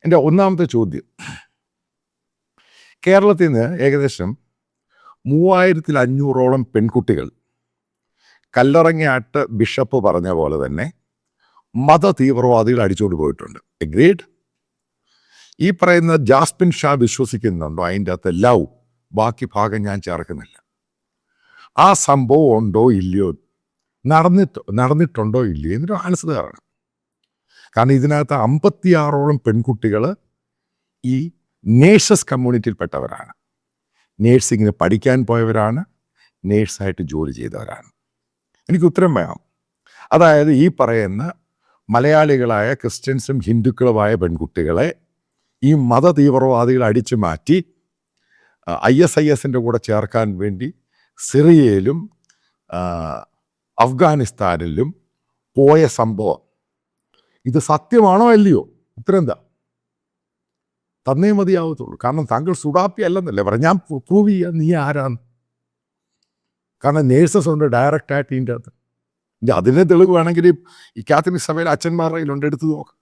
എൻ്റെ ഒന്നാമത്തെ ചോദ്യം, കേരളത്തിൽ നിന്ന് ഏകദേശം 3500ഓളം പെൺകുട്ടികൾ കല്ലറങ്ങാട്ട് ബിഷപ്പ് പറഞ്ഞ പോലെ തന്നെ മത തീവ്രവാദികൾ അടിച്ചുകൊണ്ട് പോയിട്ടുണ്ട്. എഗ്രീഡ്. ഈ പറയുന്ന ജാസ്മിൻ ഷാ വിശ്വസിക്കുന്നുണ്ടോ അതിൻ്റെ അകത്ത് ലവ്? ബാക്കി ഭാഗം ഞാൻ ചേർക്കുന്നില്ല. ആ സംഭവം ഉണ്ടോ ഇല്ലയോ, നടന്നിട്ടുണ്ടോ ഇല്ലയോ എന്നൊരു ആൻസർ കാരണം. കാരണം ഇതിനകത്ത് 56ഓളം പെൺകുട്ടികൾ ഈ നേഴ്സസ് കമ്മ്യൂണിറ്റിയിൽപ്പെട്ടവരാണ്. നേഴ്സിങ്ങിന് പഠിക്കാൻ പോയവരാണ്, നേഴ്സായിട്ട് ജോലി ചെയ്തവരാണ്. എനിക്ക് ഉത്തരം വേണം. അതായത് ഈ പറയുന്ന മലയാളികളായ ക്രിസ്ത്യൻസും ഹിന്ദുക്കളുമായ പെൺകുട്ടികളെ ഈ മത തീവ്രവാദികൾ അടിച്ചു മാറ്റി ISISൻ്റെ കൂടെ ചേർക്കാൻ വേണ്ടി സിറിയയിലും അഫ്ഗാനിസ്ഥാനിലും പോയ സംഭവം ഇത് സത്യമാണോ അല്ലയോ? ഉത്തരം എന്താ? തന്നേ മതിയാവത്തുള്ളൂ. കാരണം താങ്കൾ സുഡാപ്പി അല്ലെന്നല്ലേ പറയാം. ഞാൻ പ്രൂവ് ചെയ്യാം നീ ആരാന്ന്. കാരണം നേഴ്സസ് ഉണ്ട് ഡയറക്റ്റായിട്ട് ഇതിൻ്റെ അകത്ത്. അതിനെ തെളിവ് വേണമെങ്കിൽ ഈ കാത്തലിക് സഭയിലെ അച്ഛന്മാരുടെ കയ്യിലുണ്ട്, എടുത്ത് നോക്കാം.